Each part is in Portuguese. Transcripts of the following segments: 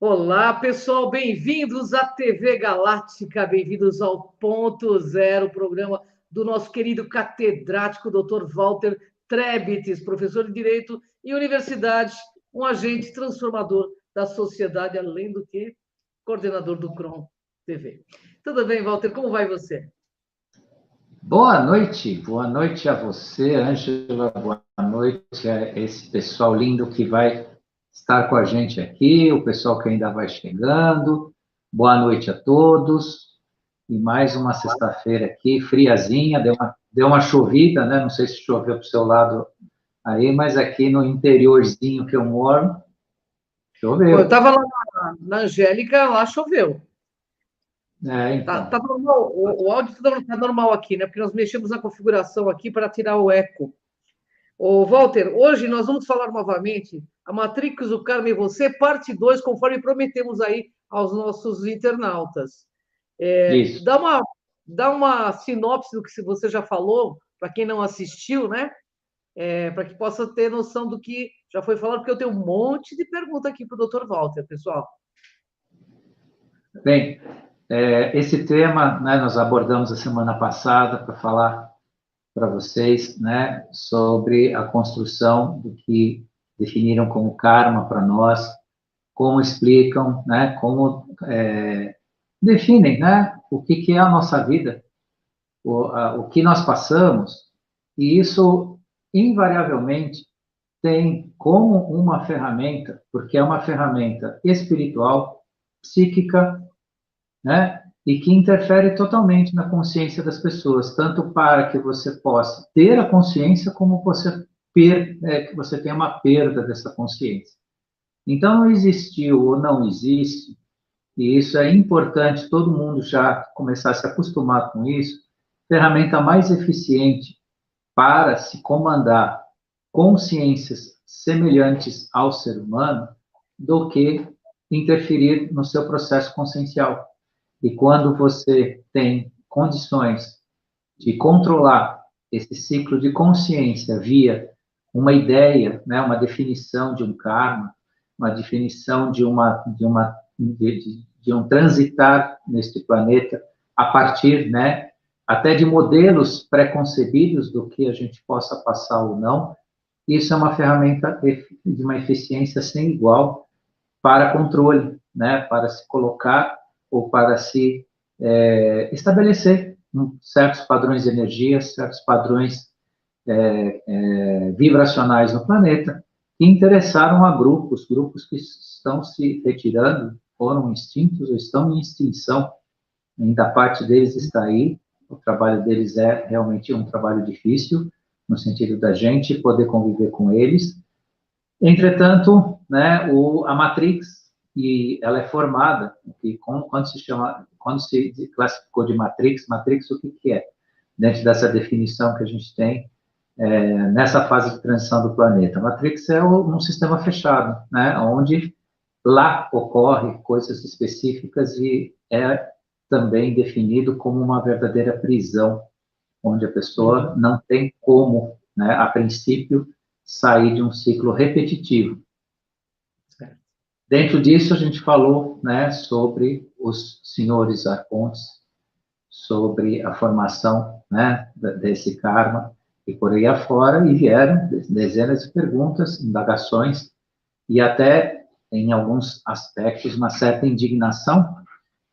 Olá, pessoal, bem-vindos à TV Galáctica, bem-vindos ao Ponto Zero, programa do nosso querido catedrático Dr. Walter Trebites, professor de Direito e Universidade, um agente transformador da sociedade, além do que coordenador do CROM TV. Tudo bem, Walter? Como vai você? Boa noite a você, Ângela, boa noite a esse pessoal lindo que vai estar com a gente aqui, o pessoal que ainda vai chegando, boa noite a todos, e mais uma sexta-feira aqui, friazinha, deu uma chovida, né, não sei se choveu para o seu lado aí, mas aqui no interiorzinho que eu moro, Bom, eu choveu. estava lá na Angélica, lá choveu. Tá Então, normal, o áudio está normal aqui, né? Porque nós mexemos na configuração aqui para tirar o eco. Ô, Walter, hoje nós vamos falar novamente a Matrix, o Karma e você, parte 2, conforme prometemos aí aos nossos internautas. isso. Dá uma sinopse do que você já falou, para quem não assistiu, né? Para que possa ter noção do que já foi falado, porque eu tenho um monte de pergunta aqui para o Dr. Walter, pessoal. Bem, esse tema, né, nós abordamos a semana passada para falar para vocês, né, sobre a construção do que definiram como karma para nós, como explicam, né, como definem, né, o que é a nossa vida, o que nós passamos, e isso invariavelmente tem como uma ferramenta, porque é uma ferramenta espiritual, psíquica, né? E que interfere totalmente na consciência das pessoas, tanto para que você possa ter a consciência, como que você tenha uma perda dessa consciência. Então, não existiu ou não existe, e isso é importante todo mundo já começar a se acostumar com isso, ferramenta mais eficiente para se comandar consciências semelhantes ao ser humano do que interferir no seu processo consciencial. E quando você tem condições de controlar esse ciclo de consciência via uma ideia, né, uma definição de um karma, uma definição de um transitar neste planeta a partir, né, até de modelos pré-concebidos do que a gente possa passar ou não, isso é uma ferramenta de uma eficiência sem igual para controle, né, para se colocar ou para se estabelecer certos padrões de energia, certos padrões vibracionais no planeta, que interessaram a grupos que estão se retirando, foram extintos ou estão em extinção, ainda parte deles está aí, o trabalho deles é realmente um trabalho difícil, no sentido da gente poder conviver com eles. Entretanto, né, a Matrix, e ela é formada, quando se classificou de Matrix, Matrix o que é? Dentro dessa definição que a gente tem nessa fase de transição do planeta. A Matrix é um sistema fechado, né, onde lá ocorre coisas específicas e é também definido como uma verdadeira prisão, onde a pessoa não tem como, né, a princípio, sair de um ciclo repetitivo. Dentro disso, a gente falou, né, sobre os senhores arcontes, sobre a formação, né, desse karma, e por aí afora, e vieram dezenas de perguntas, indagações, e até, em alguns aspectos, uma certa indignação,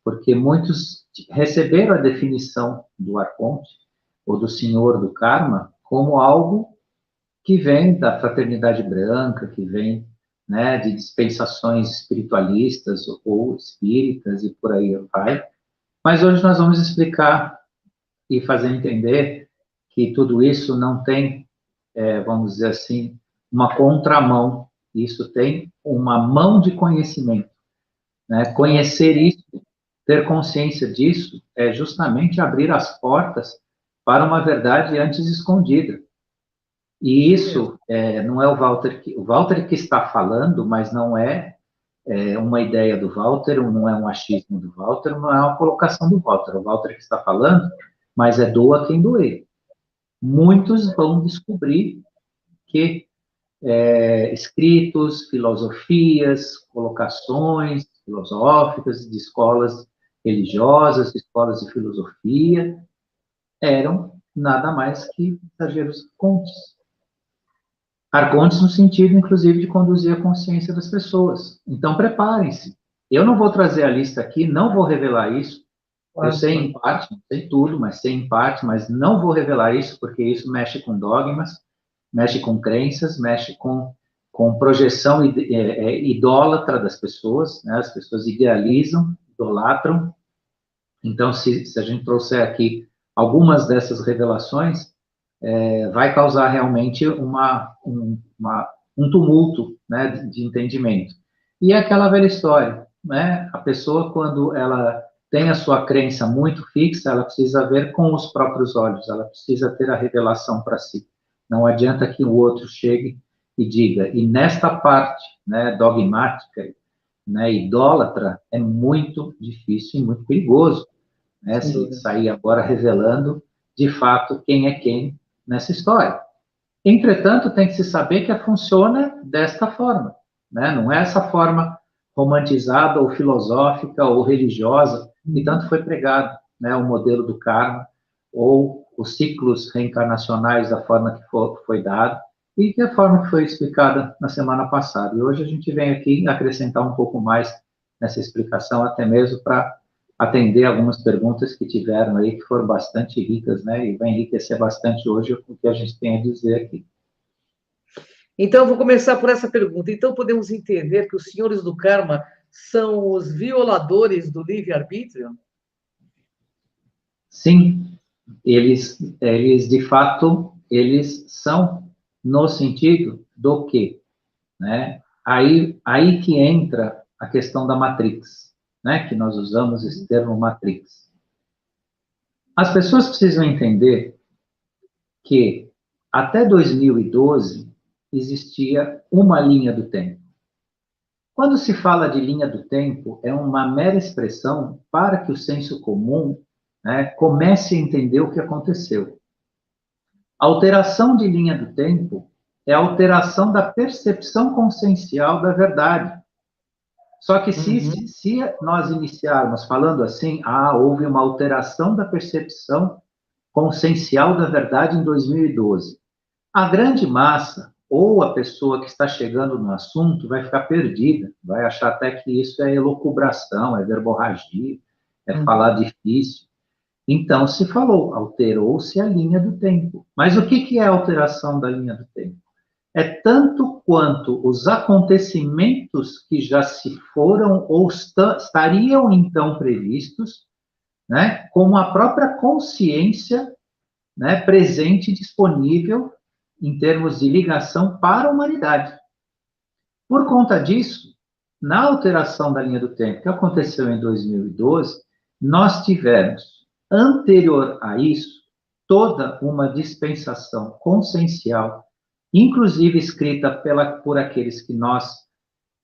porque muitos receberam a definição do arconte, ou do senhor do karma, como algo que vem da fraternidade branca, que vem, né, de dispensações espiritualistas ou espíritas e por aí vai. Mas hoje nós vamos explicar e fazer entender que tudo isso não tem, vamos dizer assim, uma contramão. Isso tem uma mão de conhecimento, né? Conhecer isso, ter consciência disso, é justamente abrir as portas para uma verdade antes escondida. E isso não é o Walter que está falando, mas não é uma ideia do Walter, não é um achismo do Walter, não é uma colocação do Walter. O Walter que está falando, mas é doa quem doer. Muitos vão descobrir que escritos, filosofias, colocações, filosóficas, de escolas religiosas, de escolas de filosofia, eram nada mais que mensageiros arcontes. Arcontes no sentido, inclusive, de conduzir a consciência das pessoas. Então, preparem-se. Eu não vou trazer a lista aqui, não vou revelar isso. Eu sei em parte, não sei tudo, mas sei em parte, mas não vou revelar isso, porque isso mexe com dogmas, mexe com crenças, mexe com projeção idólatra das pessoas, né? As pessoas idealizam, idolatram. Então, se a gente trouxer aqui algumas dessas revelações, vai causar realmente um tumulto, né, de entendimento. E é aquela velha história, né? A pessoa, quando ela tem a sua crença muito fixa, ela precisa ver com os próprios olhos, ela precisa ter a revelação para si. Não adianta que o outro chegue e diga. E nesta parte, né, dogmática, né, idólatra, é muito difícil e muito perigoso, né, se sair agora revelando, de fato, quem é quem nessa história. Entretanto, tem que se saber que funciona desta forma, né? Não é essa forma romantizada ou filosófica ou religiosa que tanto foi pregado, né? O modelo do karma ou os ciclos reencarnacionais da forma que foi dado e que a forma que foi explicada na semana passada. E hoje a gente vem aqui acrescentar um pouco mais nessa explicação, até mesmo para atender algumas perguntas que tiveram aí, que foram bastante ricas, né? E vai enriquecer bastante hoje o que a gente tem a dizer aqui. Então, eu vou começar por essa pergunta. Então, podemos entender que os senhores do karma são os violadores do livre-arbítrio? Sim, eles de fato, eles são no sentido do quê? Né? Aí que entra a questão da Matrix, né? Que nós usamos esse termo Matrix. As pessoas precisam entender que até 2012 existia uma linha do tempo. Quando se fala de linha do tempo, é uma mera expressão para que o senso comum, né, comece a entender o que aconteceu. A alteração de linha do tempo é a alteração da percepção consciencial da verdade. Só que se nós iniciarmos falando assim, houve uma alteração da percepção consciencial da verdade em 2012. A grande massa, ou a pessoa que está chegando no assunto, vai ficar perdida, vai achar até que isso é elucubração, é verborragia, é falar difícil. Então, se falou, alterou-se a linha do tempo. Mas o que é a alteração da linha do tempo? É tanto quanto os acontecimentos que já se foram ou estariam então previstos, né, como a própria consciência, né, presente e disponível em termos de ligação para a humanidade. Por conta disso, na alteração da linha do tempo que aconteceu em 2012, nós tivemos, anterior a isso, toda uma dispensação consciencial, inclusive escrita por aqueles que nós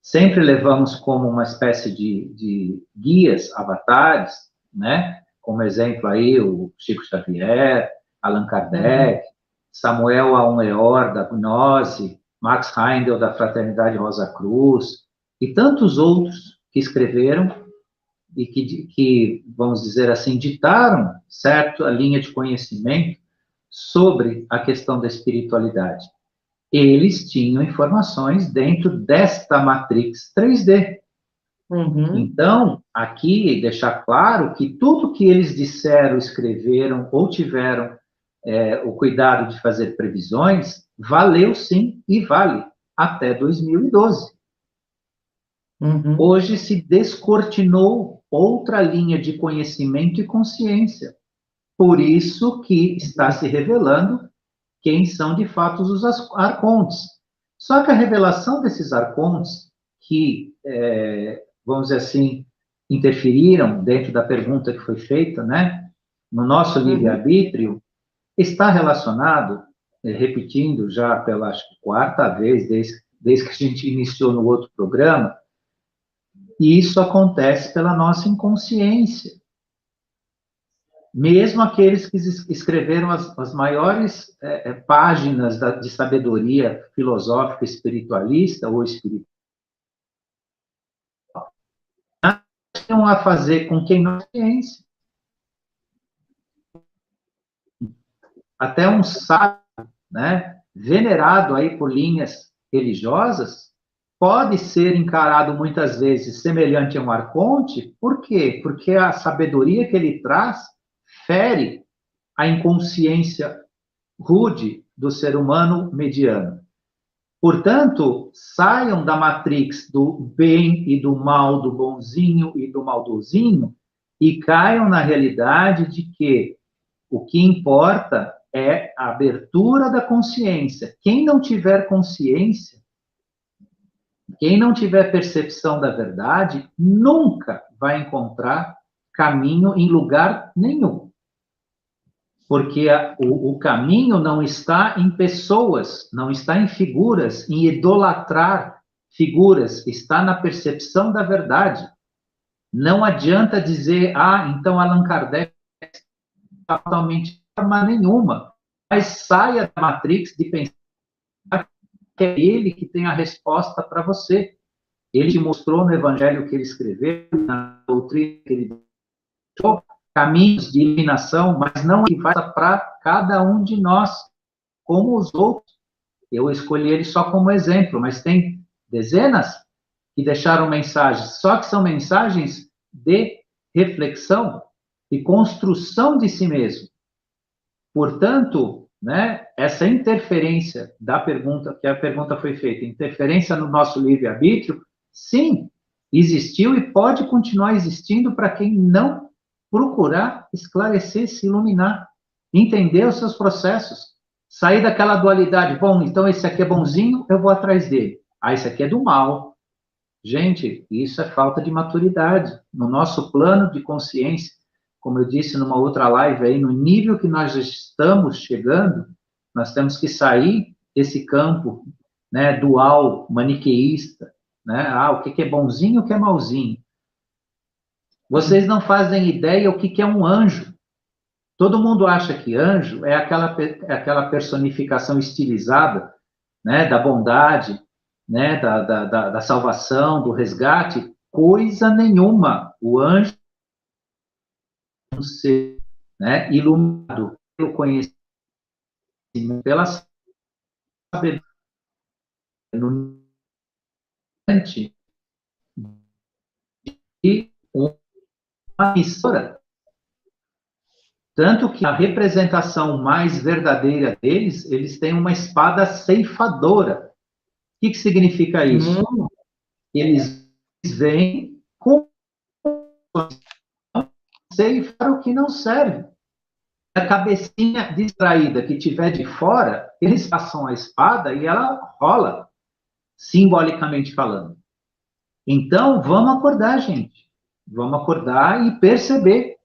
sempre levamos como uma espécie de guias, avatares, né? Como exemplo aí o Chico Xavier, Allan Kardec, Samuel Aun-Weor, da Gnose, Max Heindel, da Fraternidade Rosa Cruz, e tantos outros que escreveram e que, vamos dizer assim, ditaram, certo, a linha de conhecimento sobre a questão da espiritualidade. Eles tinham informações dentro desta matrix 3D. Então, aqui, deixar claro que tudo que eles disseram, escreveram ou tiveram o cuidado de fazer previsões, valeu sim e vale até 2012. Hoje se descortinou outra linha de conhecimento e consciência. Por isso que está se revelando quem são de fato os arcontes. Só que a revelação desses arcontes, que, vamos dizer assim, interferiram dentro da pergunta que foi feita, né, no nosso livre-arbítrio, está relacionado, repetindo já pela acho que, quarta vez, desde que a gente iniciou no outro programa, e isso acontece pela nossa inconsciência. Mesmo aqueles que escreveram as maiores páginas de sabedoria filosófica espiritualista ou espiritual, tem a fazer com quem não tem ciência. Até um sábio, né, venerado aí por linhas religiosas, pode ser encarado muitas vezes semelhante a um arconte. Por quê? Porque a sabedoria que ele traz fere a inconsciência rude do ser humano mediano. Portanto, saiam da matrix do bem e do mal, do bonzinho e do maldozinho, e caiam na realidade de que o que importa é a abertura da consciência. Quem não tiver consciência, quem não tiver percepção da verdade, nunca vai encontrar caminho em lugar nenhum. Porque o caminho não está em pessoas, não está em figuras, em idolatrar figuras, está na percepção da verdade. Não adianta dizer, então Allan Kardec está totalmente de forma nenhuma, mas saia da matrix de pensar que é ele que tem a resposta para você. Ele te mostrou no evangelho que ele escreveu, na doutrina que ele deixou, caminhos de iluminação, mas não que faça para cada um de nós, como os outros. Eu escolhi ele só como exemplo, mas tem dezenas que deixaram mensagens, só que são mensagens de reflexão e construção de si mesmo. Portanto, né, essa interferência da pergunta, que a pergunta foi feita, interferência no nosso livre-arbítrio, sim, existiu e pode continuar existindo para quem não procurar esclarecer, se iluminar, entender os seus processos, sair daquela dualidade. Bom, então esse aqui é bonzinho, eu vou atrás dele. Esse aqui é do mal. Gente, isso é falta de maturidade. No nosso plano de consciência, como eu disse numa outra live aí, no nível que nós estamos chegando, nós temos que sair desse campo, né, dual, maniqueísta, né? O que é bonzinho e o que é malzinho. Vocês não fazem ideia o que é um anjo. Todo mundo acha que anjo é aquela personificação estilizada, né, da bondade, né, da salvação, do resgate. Coisa nenhuma. O anjo é um ser, né, iluminado pelo conhecimento, pela sabedoria, e uma emissora. Tanto que a representação mais verdadeira deles, eles têm uma espada ceifadora. O que significa isso? Eles vêm com ceifar o que não serve. A cabecinha distraída que tiver de fora, eles passam a espada e ela rola, simbolicamente falando. Então, vamos acordar, gente. Vamos acordar e perceber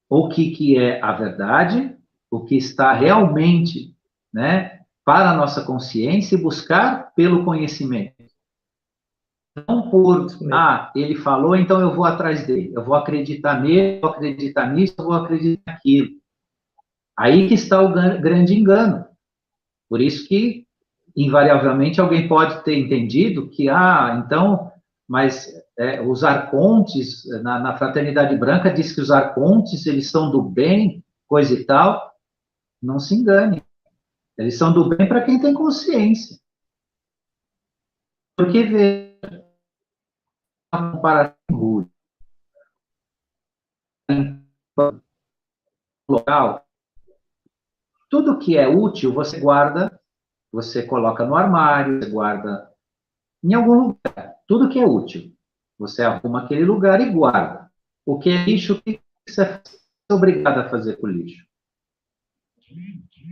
o que é a verdade, o que está realmente, né, para a nossa consciência e buscar pelo conhecimento. Não por, ele falou, então eu vou atrás dele. Eu vou acreditar nele, eu vou acreditar nisso, eu vou acreditar naquilo. Aí que está o grande engano. Por isso que, invariavelmente, alguém pode ter entendido que, então, mas os arcontes, na Fraternidade Branca, diz que os arcontes, eles são do bem, coisa e tal. Não se engane. Eles são do bem para quem tem consciência. Porque, veja, uma comparação rude. Local, tudo que é útil, você guarda, você coloca no armário, você guarda em algum lugar. Tudo que é útil, você arruma aquele lugar e guarda. O que é lixo, o que você é obrigado a fazer com o lixo?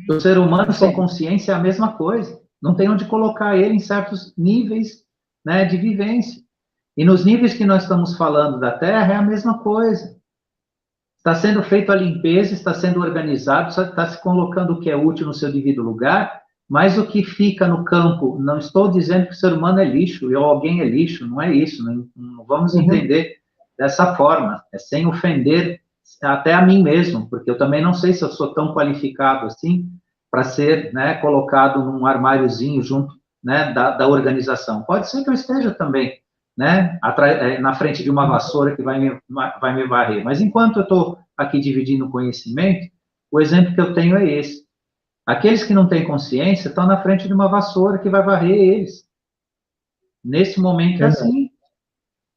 O ser humano sem consciência é a mesma coisa. Não tem onde colocar ele em certos níveis, né, de vivência. E nos níveis que nós estamos falando da Terra, é a mesma coisa. Está sendo feita a limpeza, está sendo organizado, está se colocando o que é útil no seu devido lugar, mas o que fica no campo, não estou dizendo que o ser humano é lixo, ou alguém é lixo, não é isso, não vamos entender dessa forma, é sem ofender até a mim mesmo, porque eu também não sei se eu sou tão qualificado assim para ser, né, colocado num armáriozinho junto, né, da organização. Pode ser que eu esteja também, né, na frente de uma vassoura que vai me varrer. Mas enquanto eu estou aqui dividindo o conhecimento, o exemplo que eu tenho é esse. Aqueles que não têm consciência estão na frente de uma vassoura que vai varrer eles. Nesse momento é assim.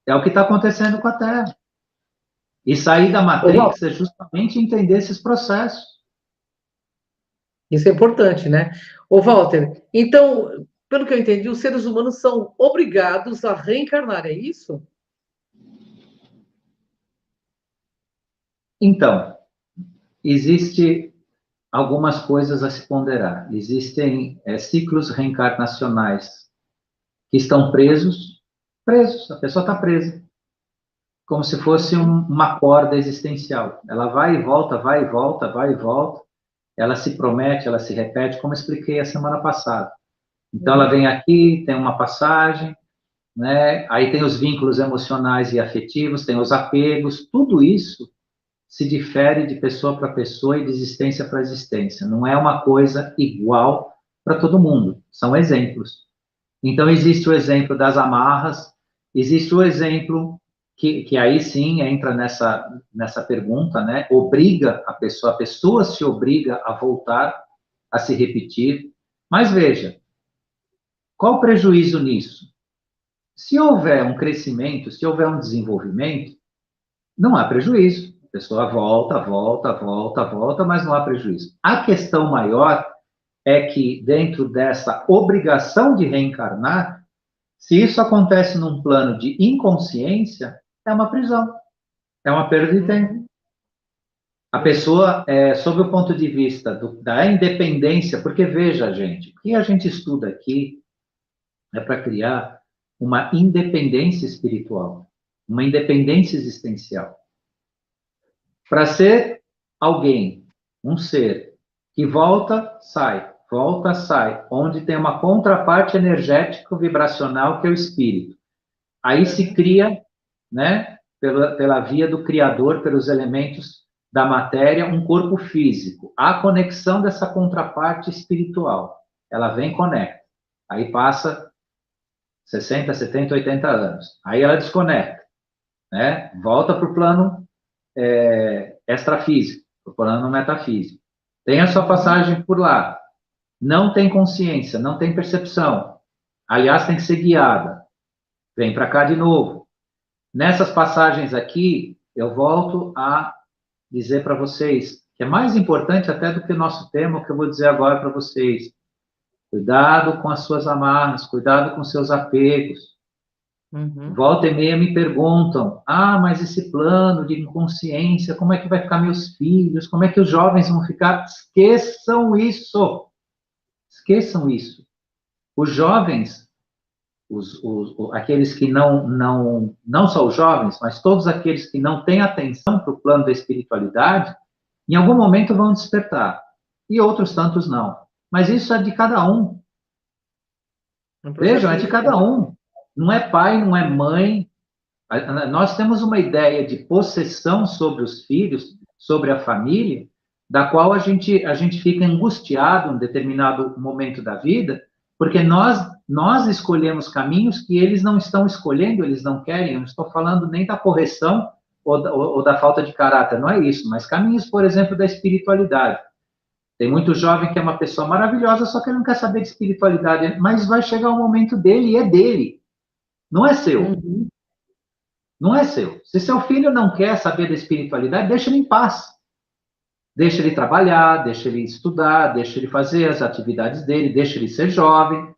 É o que está acontecendo com a Terra. E sair da Matrix é justamente entender esses processos. Isso é importante, né? Ô, Walter, então, pelo que eu entendi, os seres humanos são obrigados a reencarnar, é isso? Então, existe algumas coisas a se ponderar. Existem ciclos reencarnacionais que estão presos, a pessoa está presa, como se fosse uma corda existencial. Ela vai e volta, vai e volta, vai e volta, ela se promete, ela se repete, como eu expliquei a semana passada. Então, ela vem aqui, tem uma passagem, né? Aí tem os vínculos emocionais e afetivos, tem os apegos, tudo isso se difere de pessoa para pessoa e de existência para existência. Não é uma coisa igual para todo mundo, são exemplos. Então, existe o exemplo das amarras, existe o exemplo que aí sim entra nessa pergunta, né? Obriga a pessoa se obriga a voltar a se repetir. Mas veja, qual o prejuízo nisso? Se houver um crescimento, se houver um desenvolvimento, não há prejuízo. A pessoa volta, volta, volta, volta, mas não há prejuízo. A questão maior é que, dentro dessa obrigação de reencarnar, se isso acontece num plano de inconsciência, é uma prisão, é uma perda de tempo. A pessoa, sob o ponto de vista da independência, porque veja, gente, o que a gente estuda aqui é para criar uma independência espiritual, uma independência existencial. Para ser alguém, um ser, que volta, sai, onde tem uma contraparte energético vibracional que é o espírito. Aí se cria, né, pela via do Criador, pelos elementos da matéria, um corpo físico. A conexão dessa contraparte espiritual. Ela vem e conecta. Aí passa 60, 70, 80 anos. Aí ela desconecta, né? Volta para o plano extrafísico, para o plano metafísico. Tem a sua passagem por lá. Não tem consciência, não tem percepção. Aliás, tem que ser guiada. Vem para cá de novo. Nessas passagens aqui, eu volto a dizer para vocês, que é mais importante até do que o nosso tema, o que eu vou dizer agora para vocês. Cuidado com as suas amarras, cuidado com seus apegos. Volta e meia me perguntam, mas esse plano de inconsciência, como é que vai ficar meus filhos? Como é que os jovens vão ficar? Esqueçam isso. Esqueçam isso. Os jovens, aqueles que não só os jovens, mas todos aqueles que não têm atenção para o plano da espiritualidade, em algum momento vão despertar. E outros tantos não. Mas isso é de cada um. Vejam, é de cada um. Não é pai, não é mãe. Nós temos uma ideia de possessão sobre os filhos, sobre a família, da qual a gente fica angustiado em determinado momento da vida, porque nós escolhemos caminhos que eles não estão escolhendo, eles não querem. Eu não estou falando nem da correção ou da falta de caráter, não é isso, mas caminhos, por exemplo, da espiritualidade. Tem muito jovem que é uma pessoa maravilhosa, só que ele não quer saber de espiritualidade, mas vai chegar o momento dele e é dele, não é seu. Não é seu. Se seu filho não quer saber da espiritualidade, deixa ele em paz. Deixa ele trabalhar, deixa ele estudar, deixa ele fazer as atividades dele, deixa ele ser jovem.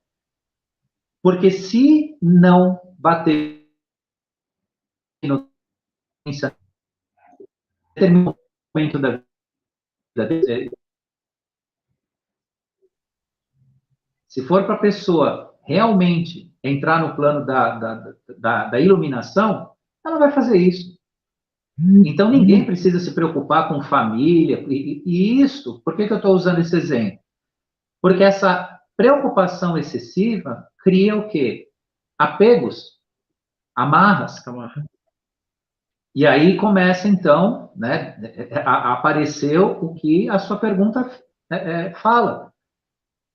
Porque se não bater no determinado momento da vida dele, se for para a pessoa realmente entrar no plano da iluminação, ela vai fazer isso. Então, ninguém precisa se preocupar com família. E isso, por que eu estou usando esse exemplo? Porque essa preocupação excessiva cria o quê? Apegos, amarras. E aí começa, então, né, apareceu o que a sua pergunta fala.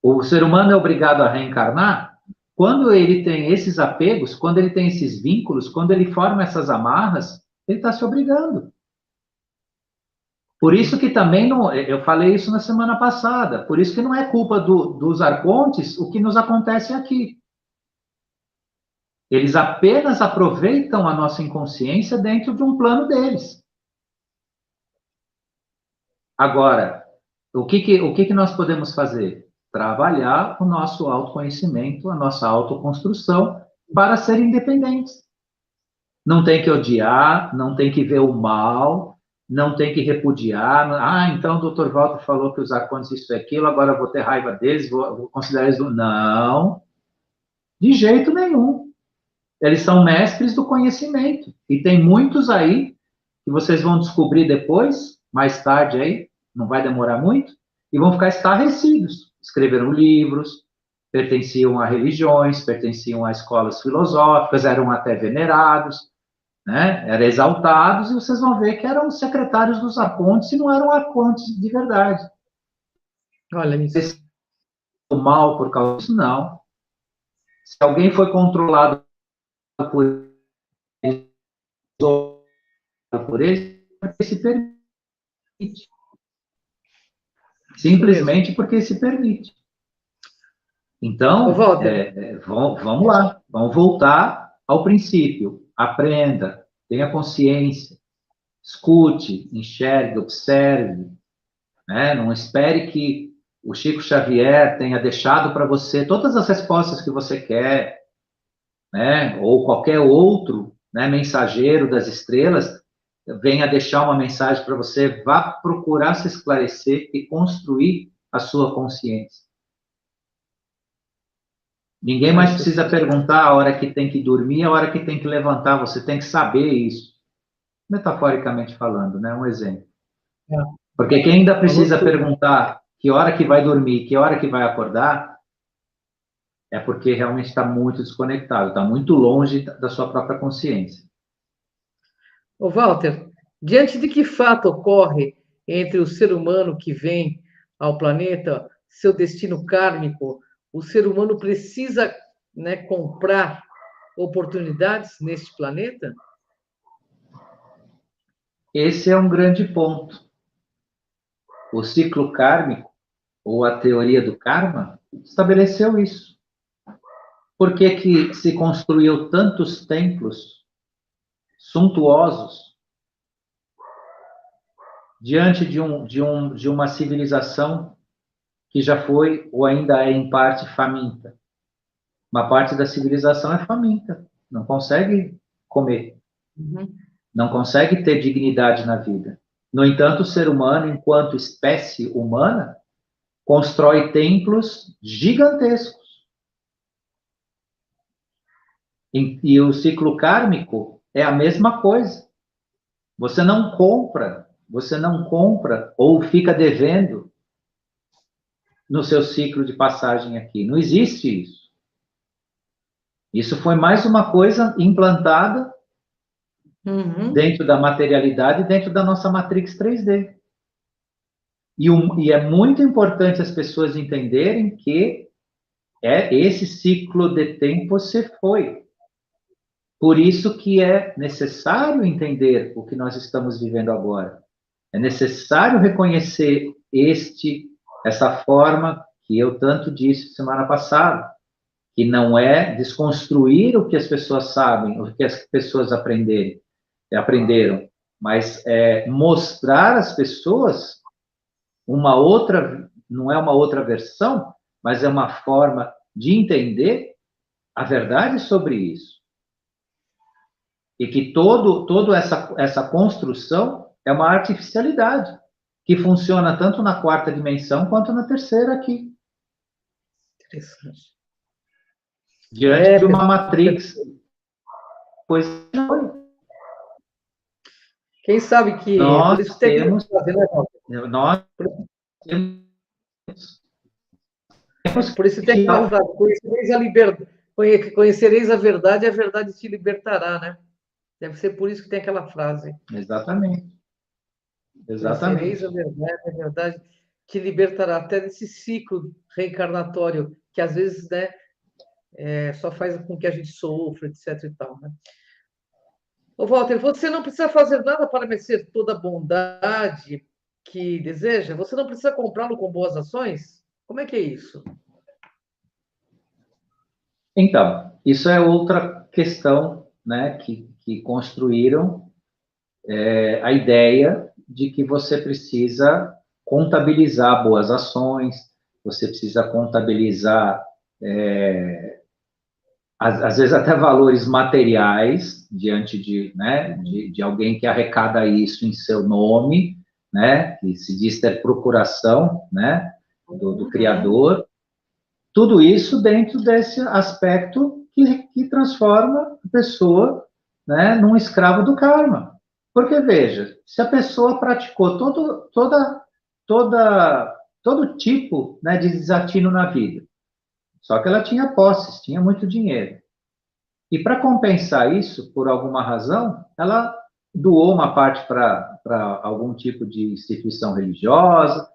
O ser humano é obrigado a reencarnar? quando ele tem esses apegos, quando ele tem esses vínculos, quando ele forma essas amarras, ele está se obrigando. Por isso que também, não, eu falei isso na semana passada, por isso que não é culpa dos arcontes o que nos acontece aqui. Eles apenas aproveitam a nossa inconsciência dentro de um plano deles. Agora, o que nós podemos fazer? Trabalhar o nosso autoconhecimento, a nossa autoconstrução para ser independentes. Não tem que odiar, não tem que ver o mal, não tem que repudiar. Ah, então o Dr. Walter falou que os arcontes isso e aquilo, agora eu vou ter raiva deles, vou considerar eles... Não, de jeito nenhum. Eles são mestres do conhecimento. E tem muitos aí que vocês vão descobrir depois, mais tarde aí, não vai demorar muito, e vão ficar estarrecidos. Escreveram livros, pertenciam a religiões, pertenciam a escolas filosóficas, eram até venerados, né? Eram exaltados, e vocês vão ver que eram secretários dos arcontes e não eram arcontes de verdade. Olha isso. O mal por causa disso, não. Se alguém foi controlado por eles, porque se permite. Simplesmente porque se permite. Então, vamos lá, vamos voltar ao princípio. Aprenda, tenha consciência, escute, enxergue, observe, né? Não espere que o Chico Xavier tenha deixado para você todas as respostas que você quer, né? Ou qualquer outro, né, mensageiro das estrelas venha deixar uma mensagem para você. Vá procurar se esclarecer e construir a sua consciência. Ninguém mais precisa perguntar a hora que tem que dormir, a hora que tem que levantar. Você tem que saber isso. Metaforicamente falando, né? Um exemplo. Porque quem ainda precisa perguntar que hora que vai dormir, que hora que vai acordar, é porque realmente está muito desconectado, está muito longe da sua própria consciência. Ô, Walter, diante de que fato ocorre entre o ser humano que vem ao planeta, seu destino kármico, o ser humano precisa, né, comprar oportunidades neste planeta? Esse é um grande ponto. O ciclo kármico, ou a teoria do karma, estabeleceu isso. Por que que se construiu tantos templos suntuosos diante de uma civilização que já foi ou ainda é em parte faminta? Uma parte da civilização é faminta, não consegue comer, não consegue ter dignidade na vida. No entanto, o ser humano, enquanto espécie humana, constrói templos gigantescos. E o ciclo kármico é a mesma coisa. Você não compra ou fica devendo no seu ciclo de passagem aqui. Não existe isso. Isso foi mais uma coisa implantada dentro da materialidade, dentro da nossa Matrix 3D. E é muito importante as pessoas entenderem que esse ciclo de tempo se foi. Por isso que é necessário entender o que nós estamos vivendo agora. É necessário reconhecer essa forma que eu tanto disse semana passada, que não é desconstruir o que as pessoas sabem, o que as pessoas aprenderam, mas é mostrar às pessoas uma outra, não é uma outra versão, mas é uma forma de entender a verdade sobre isso. E que toda essa construção é uma artificialidade, que funciona tanto na quarta dimensão quanto na terceira aqui. Interessante. Diante de uma matrix. Pois foi. Quem sabe que Nós por isso tem temos, que fazer, né, nós temos por isso tem aquela frase, conhecereis a verdade e a verdade te libertará, né? Deve ser por isso que tem aquela frase. Exatamente. Conhecereis a verdade te libertará, até desse ciclo reencarnatório, que às vezes, né, só faz com que a gente sofra, etc. e tal, né? Ô, Walter, você não precisa fazer nada para merecer toda a bondade que deseja? Você não precisa comprá-lo com boas ações? Como é que é isso? Então, isso é outra questão, né, que construíram a ideia de que você precisa contabilizar boas ações, você precisa contabilizar, às vezes até valores materiais, diante de alguém que arrecada isso em seu nome, né, que se diz ter procuração, né, do criador, tudo isso dentro desse aspecto que transforma a pessoa, né, num escravo do karma. Porque, veja, se a pessoa praticou todo tipo, né, de desatino na vida, só que ela tinha posses, tinha muito dinheiro. E para compensar isso, por alguma razão, ela doou uma parte para algum tipo de instituição religiosa,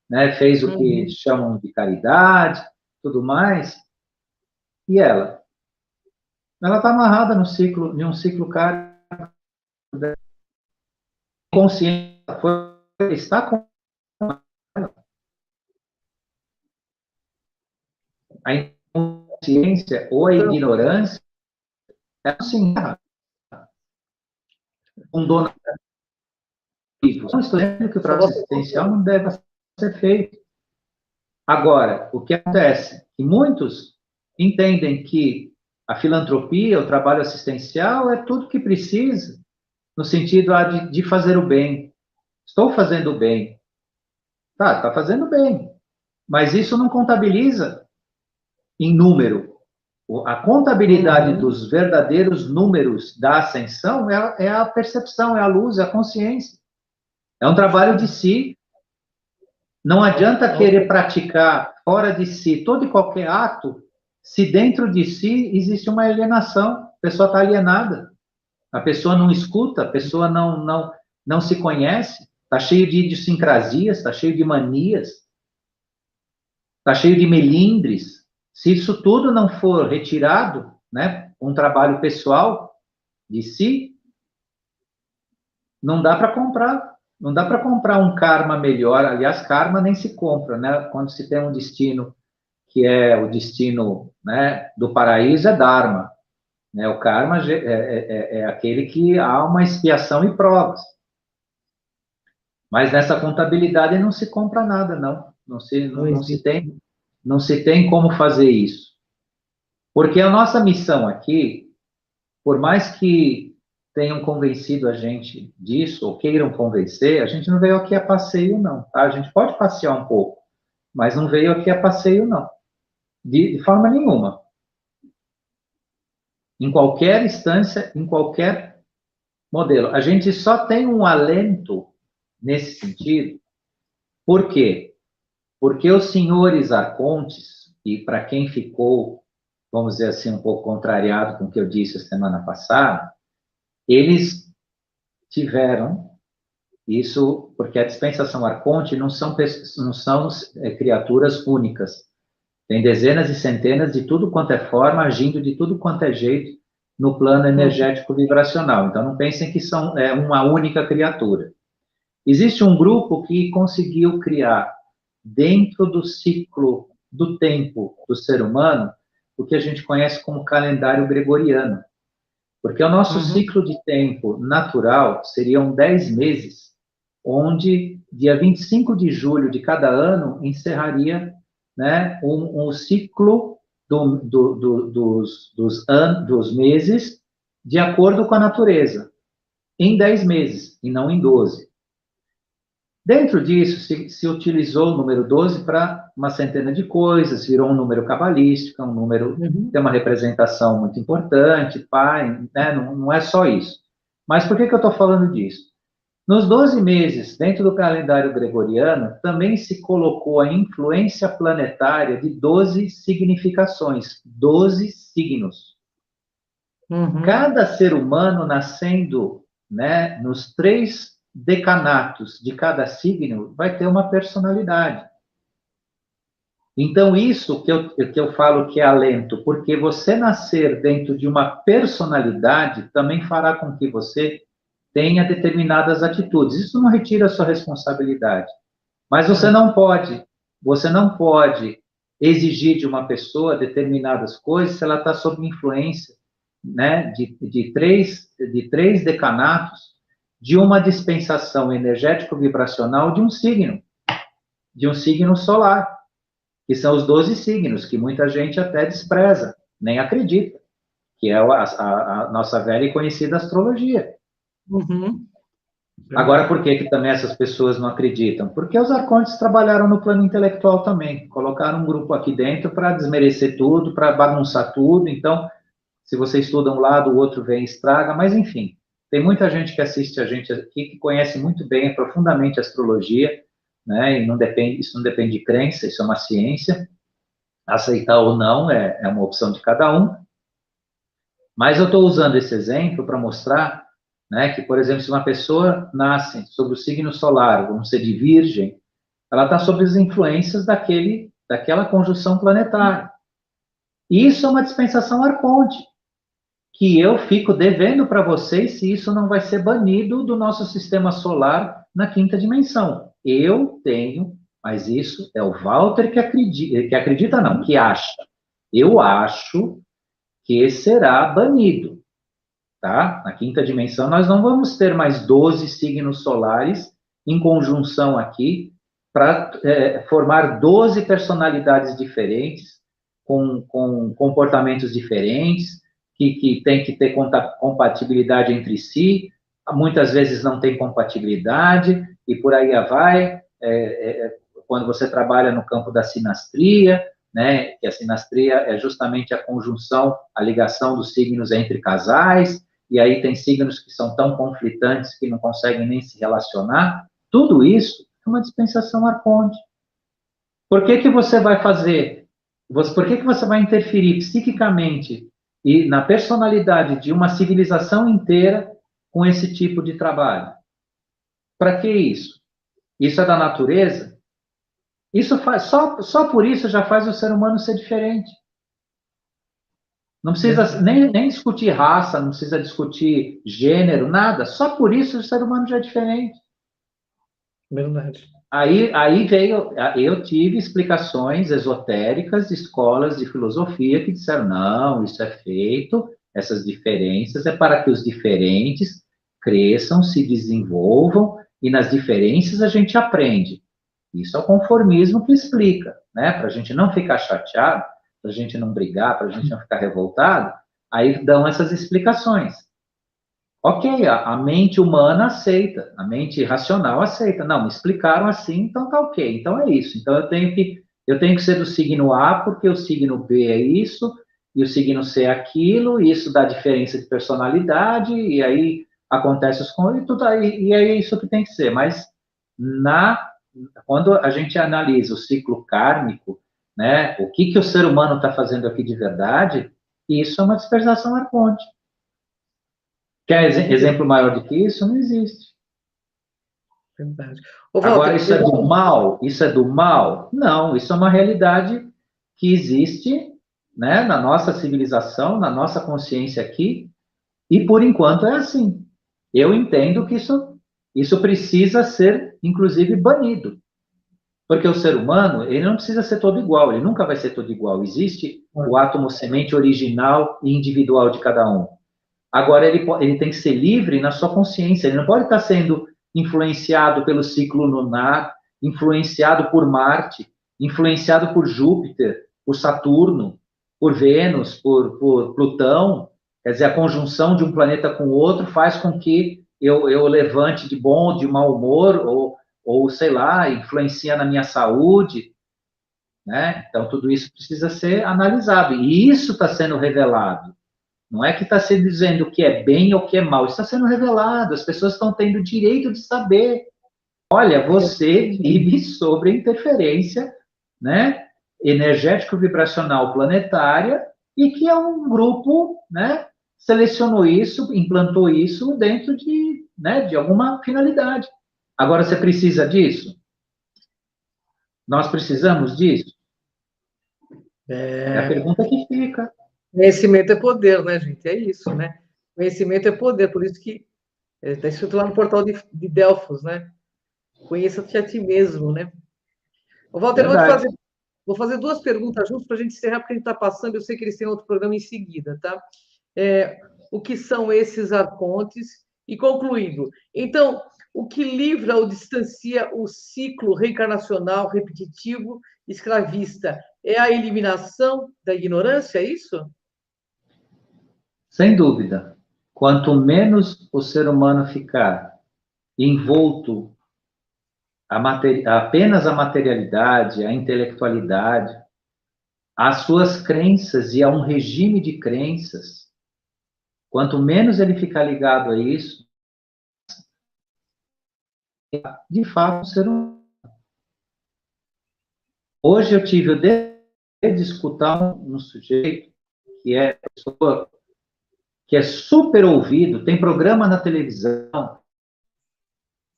né, fez o que chamam de caridade, tudo mais, e ela está amarrada no ciclo, em um ciclo kármico, consciente, está com a inconsciência ou a ignorância, é assim, um dono. Não estou dizendo que o trabalho assistencial não deve ser feito. Agora, o que acontece? Que muitos entendem que a filantropia, o trabalho assistencial, é tudo que precisa, no sentido de fazer o bem. Estou fazendo o bem. Tá, está fazendo bem. Mas isso não contabiliza em número. A contabilidade dos verdadeiros números da ascensão é a percepção, é a luz, é a consciência. É um trabalho de si. Não adianta querer praticar fora de si todo e qualquer ato, se dentro de si existe uma alienação. A pessoa está alienada. A pessoa não escuta, a pessoa não se conhece, está cheio de idiosincrasias, está cheio de manias, está cheio de melindres. Se isso tudo não for retirado, né, um trabalho pessoal de si, não dá para comprar. Não dá para comprar um karma melhor. Aliás, karma nem se compra, né? Quando se tem um destino que é o destino, né, do paraíso, é dharma. Né? O karma é aquele que há uma expiação e provas. Mas nessa contabilidade não se compra nada, não. Não se tem como fazer isso. Porque a nossa missão aqui, por mais que tenham convencido a gente disso, ou queiram convencer, a gente não veio aqui a passeio, não. Tá? A gente pode passear um pouco, mas não veio aqui a passeio, não. De forma nenhuma. Em qualquer instância, em qualquer modelo. A gente só tem um alento nesse sentido. Por quê? Porque os senhores arcontes, e para quem ficou, vamos dizer assim, um pouco contrariado com o que eu disse a semana passada, eles tiveram isso, porque a dispensação arconte não são criaturas únicas. Tem dezenas e centenas de tudo quanto é forma, agindo de tudo quanto é jeito no plano energético vibracional. Então, não pensem que são uma única criatura. Existe um grupo que conseguiu criar, dentro do ciclo do tempo do ser humano, o que a gente conhece como calendário gregoriano. Porque o nosso ciclo de tempo natural seriam 10 meses, onde dia 25 de julho de cada ano encerraria, né, um ciclo dos meses de acordo com a natureza, em 10 meses, e não em 12. Dentro disso, se utilizou o número 12 para uma centena de coisas, virou um número cabalístico, um número que tem uma representação muito importante, pai, né? Não é só isso. Mas por que eu estou falando disso? Nos 12 meses, dentro do calendário gregoriano, também se colocou a influência planetária de 12 significações, 12 signos. Cada ser humano nascendo, né, nos 3 decanatos de cada signo vai ter uma personalidade. Então, isso que eu falo que é alento, porque você nascer dentro de uma personalidade também fará com que você tenha determinadas atitudes. Isso não retira a sua responsabilidade. Mas você não pode exigir de uma pessoa determinadas coisas se ela está sob influência, né, de três decanatos de uma dispensação energético-vibracional de um signo solar, que são os 12 signos, que muita gente até despreza, nem acredita, que é a nossa velha e conhecida astrologia. Uhum. Agora, por que também essas pessoas não acreditam? Porque os arcontes trabalharam no plano intelectual também, colocaram um grupo aqui dentro para desmerecer tudo, para bagunçar tudo. Então, se você estuda um lado, o outro vem e estraga, mas enfim, tem muita gente que assiste a gente aqui que conhece muito bem, profundamente a astrologia, né? E isso não depende de crença, isso é uma ciência. Aceitar ou não é uma opção de cada um. Mas eu estou usando esse exemplo para mostrar, né, que, por exemplo, se uma pessoa nasce sob o signo solar, vamos ser de Virgem, ela está sob as influências daquela conjunção planetária. E isso é uma dispensação arconte, que eu fico devendo para vocês se isso não vai ser banido do nosso sistema solar na quinta dimensão. Eu tenho, mas isso é o Walter que acredita não, que acha. Eu acho que será banido, tá? Na quinta dimensão, nós não vamos ter mais 12 signos solares em conjunção aqui para formar 12 personalidades diferentes, com comportamentos diferentes, que tem que ter compatibilidade entre si, muitas vezes não tem compatibilidade, e por aí vai, quando você trabalha no campo da sinastria, né, que a sinastria é justamente a conjunção, a ligação dos signos entre casais, e aí tem signos que são tão conflitantes que não conseguem nem se relacionar. Tudo isso é uma dispensação arconte. Por que que você vai fazer? Por que que você vai interferir psiquicamente e na personalidade de uma civilização inteira com esse tipo de trabalho? Para que isso? Isso é da natureza? Isso faz, só por isso já faz o ser humano ser diferente. Não precisa nem discutir raça, não precisa discutir gênero, nada. Só por isso o ser humano já é diferente. Verdade. Aí veio, eu tive explicações esotéricas de escolas de filosofia que disseram, não, isso é feito, essas diferenças é para que os diferentes cresçam, se desenvolvam, e nas diferenças a gente aprende. Isso é o conformismo que explica, né? Para a gente não ficar chateado, para a gente não brigar, para a gente não ficar revoltado, aí dão essas explicações. Ok, a mente humana aceita, a mente racional aceita. Não, me explicaram assim, então tá ok. Então é isso. Então eu tenho que ser do signo A porque o signo B é isso e o signo C é aquilo. E isso dá diferença de personalidade e aí acontece os e tudo aí e é isso que tem que ser. Mas quando a gente analisa o ciclo kármico, né, o que o ser humano está fazendo aqui de verdade, isso é uma dispersação arconte. Quer exemplo maior do que isso? Não existe. Verdade. Agora, isso é do mal? Isso é do mal? Não, isso é uma realidade que existe, né, na nossa civilização, na nossa consciência aqui, e por enquanto é assim. Eu entendo que isso precisa ser, inclusive, banido. Porque o ser humano, ele não precisa ser todo igual, ele nunca vai ser todo igual. Existe o átomo semente original e individual de cada um. Agora, ele tem que ser livre na sua consciência, ele não pode estar sendo influenciado pelo ciclo lunar, influenciado por Marte, influenciado por Júpiter, por Saturno, por Vênus, por Plutão. Quer dizer, a conjunção de um planeta com o outro faz com que eu levante de bom ou de mau humor, ou sei lá, influencia na minha saúde, né? Então, tudo isso precisa ser analisado. E isso está sendo revelado. Não é que está se dizendo o que é bem ou o que é mal. Isso está sendo revelado. As pessoas estão tendo o direito de saber. Olha, você vive sobre a interferência, né, energético-vibracional planetária e que é um grupo, né, selecionou isso, implantou isso dentro de alguma finalidade. Agora, você precisa disso? Nós precisamos disso? É a pergunta que fica. Conhecimento é poder, né, gente? É isso, né? Conhecimento é poder, por isso que está escrito lá no portal de Delfos, né? Conheça-te a ti mesmo, né? Ô, Walter, Verdade. vou fazer duas perguntas juntos para a gente encerrar, porque a gente está passando, eu sei que eles têm outro programa em seguida, tá? O que são esses arcontes? E concluindo, então, o que livra ou distancia o ciclo reencarnacional repetitivo escravista é a eliminação da ignorância, é isso? Sem dúvida. Quanto menos o ser humano ficar envolto apenas a materialidade, a intelectualidade, as suas crenças e a um regime de crenças, quanto menos ele ficar ligado a isso, de fato, o ser humano. Hoje eu tive o dever de escutar um sujeito que é pessoa que é super ouvido, tem programa na televisão,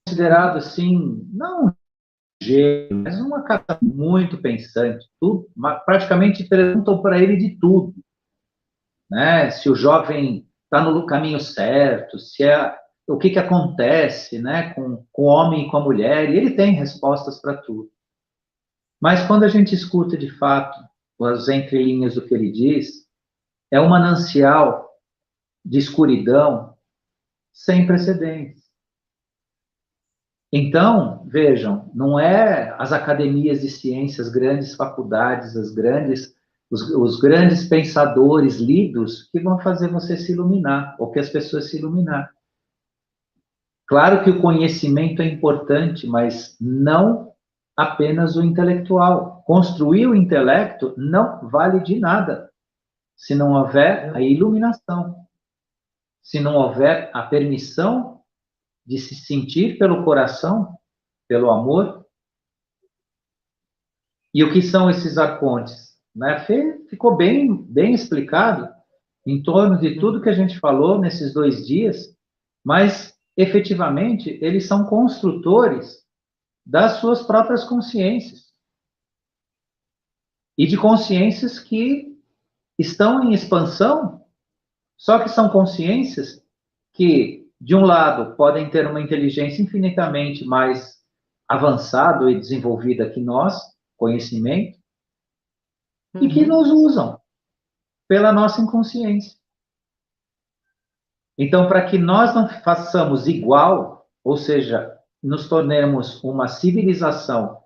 considerado assim, não um gênio, mas uma cara muito pensante, tudo, praticamente perguntam para ele de tudo, né? Se o jovem está no caminho certo, se é o que acontece, né, com o homem e com a mulher, e ele tem respostas para tudo. Mas quando a gente escuta de fato as entrelinhas do que ele diz, é um manancial de escuridão sem precedentes. Então, vejam, não é as academias de ciências, grandes faculdades, os grandes pensadores lidos que vão fazer você se iluminar, ou que as pessoas se iluminar. Claro que o conhecimento é importante, mas não apenas o intelectual. Construir o intelecto não vale de nada se não houver a iluminação, se não houver a permissão de se sentir pelo coração, pelo amor. E o que são esses arcontes? Né? Ficou bem explicado em torno de tudo que a gente falou nesses 2 dias, mas efetivamente eles são construtores das suas próprias consciências e de consciências que estão em expansão, só que são consciências que, de um lado, podem ter uma inteligência infinitamente mais avançada e desenvolvida que nós, conhecimento, e que nos usam pela nossa inconsciência. Então, para que nós não façamos igual, ou seja, nos tornemos uma civilização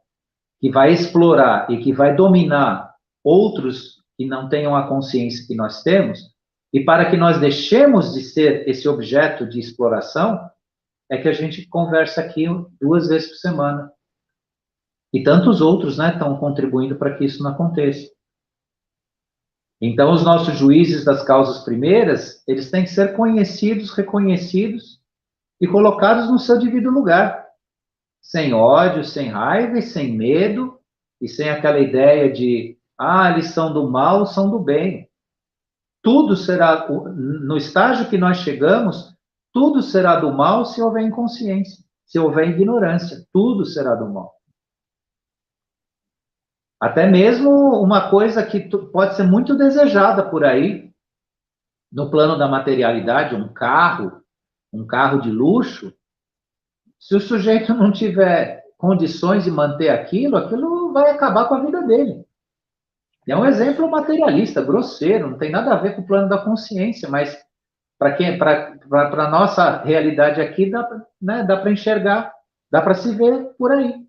que vai explorar e que vai dominar outros que não tenham a consciência que nós temos, e para que nós deixemos de ser esse objeto de exploração, é que a gente conversa aqui 2 vezes por semana. E tantos outros, né, estão contribuindo para que isso não aconteça. Então, os nossos juízes das causas primeiras, eles têm que ser conhecidos, reconhecidos e colocados no seu devido lugar, sem ódio, sem raiva e sem medo, e sem aquela ideia de, eles são do mal, são do bem. Tudo será, no estágio que nós chegamos, tudo será do mal se houver inconsciência, se houver ignorância, tudo será do mal. Até mesmo uma coisa que pode ser muito desejada por aí, no plano da materialidade, um carro de luxo, se o sujeito não tiver condições de manter aquilo vai acabar com a vida dele. É um exemplo materialista, grosseiro, não tem nada a ver com o plano da consciência, mas para a nossa realidade aqui dá para enxergar, dá para se ver por aí.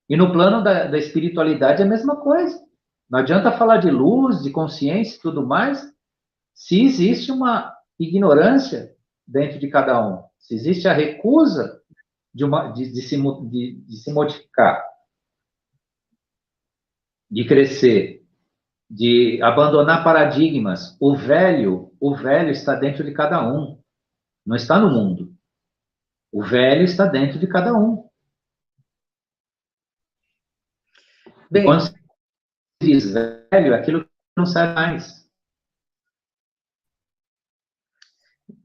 E no plano da espiritualidade é a mesma coisa. Não adianta falar de luz, de consciência e tudo mais, se existe uma ignorância dentro de cada um, se existe a recusa de se modificar, de crescer, de abandonar paradigmas. O velho está dentro de cada um, não está no mundo. O velho está dentro de cada um. E quando se diz velho, é aquilo que não serve mais.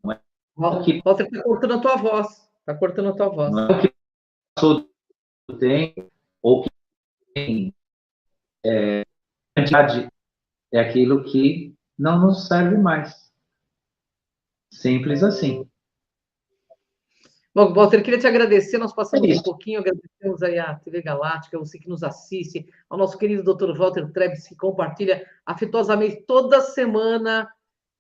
Não é o que, Walter, está cortando a tua voz. Está cortando a tua voz. não é o que passou do tempo, ou que tem quantidade é aquilo que não nos serve mais. Simples assim. Bom, Walter, queria te agradecer, nós passamos É um isso. pouquinho, agradecemos aí à TV Galáctica, você que nos assiste, ao nosso querido Dr. Walter Trebs, que compartilha afetuosamente toda semana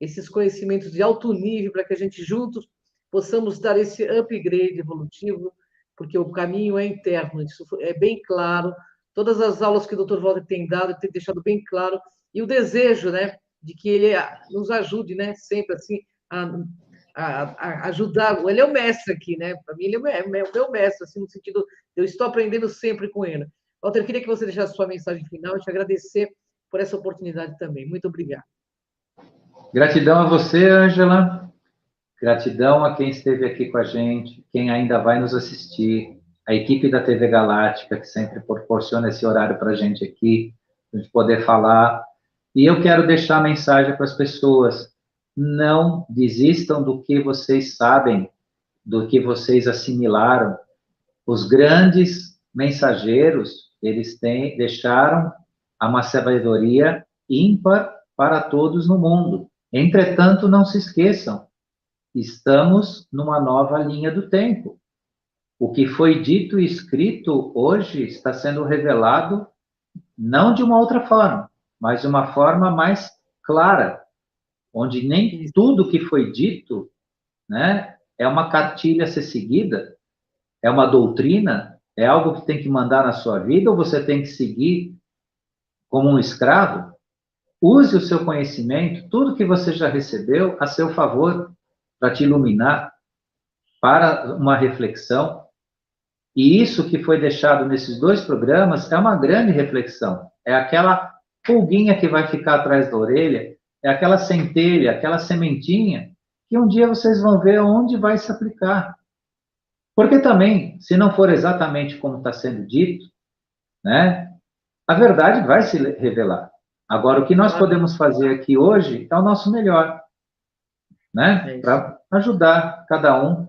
esses conhecimentos de alto nível para que a gente juntos possamos dar esse upgrade evolutivo, porque o caminho é interno, isso é bem claro. Todas as aulas que o Dr. Walter tem dado, tem deixado bem claro, e o desejo, né, de que ele nos ajude, né, sempre assim, a ajudar. Ele é o mestre aqui, né? Para mim, ele é o meu mestre, assim, no sentido, eu estou aprendendo sempre com ele. Walter, queria que você deixasse sua mensagem final e te agradecer por essa oportunidade também. Muito obrigado. Gratidão a você, Ângela. Gratidão a quem esteve aqui com a gente, quem ainda vai nos assistir, a equipe da TV Galáctica, que sempre proporciona esse horário para a gente aqui, para a gente poder falar. E eu quero deixar a mensagem para as pessoas: não desistam do que vocês sabem, do que vocês assimilaram. Os grandes mensageiros, eles deixaram uma sabedoria ímpar para todos no mundo. Entretanto, não se esqueçam, estamos numa nova linha do tempo. O que foi dito e escrito hoje está sendo revelado não de uma outra forma, mas de uma forma mais clara, onde nem tudo que foi dito, né, é uma cartilha a ser seguida, é uma doutrina, é algo que tem que mandar na sua vida ou você tem que seguir como um escravo. Use o seu conhecimento, tudo que você já recebeu, a seu favor, para te iluminar, para uma reflexão. E isso que foi deixado nesses 2 programas é uma grande reflexão. É aquela pulguinha que vai ficar atrás da orelha, é aquela centelha, aquela sementinha, que um dia vocês vão ver onde vai se aplicar. Porque também, se não for exatamente como está sendo dito, né, a verdade vai se revelar. Agora, o que nós podemos fazer aqui hoje é o nosso melhor, né, para ajudar cada um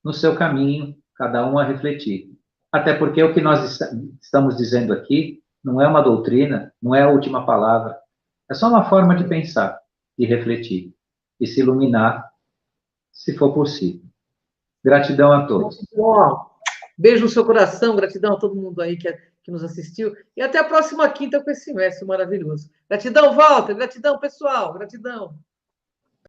no seu caminho, cada um a refletir. Até porque o que nós estamos dizendo aqui não é uma doutrina, não é a última palavra, é só uma forma de pensar, de refletir e se iluminar, se for possível. Gratidão a todos. Beijo no seu coração, gratidão a todo mundo aí que nos assistiu. E até a próxima quinta com esse mestre maravilhoso. Gratidão, Walter, gratidão, pessoal, gratidão.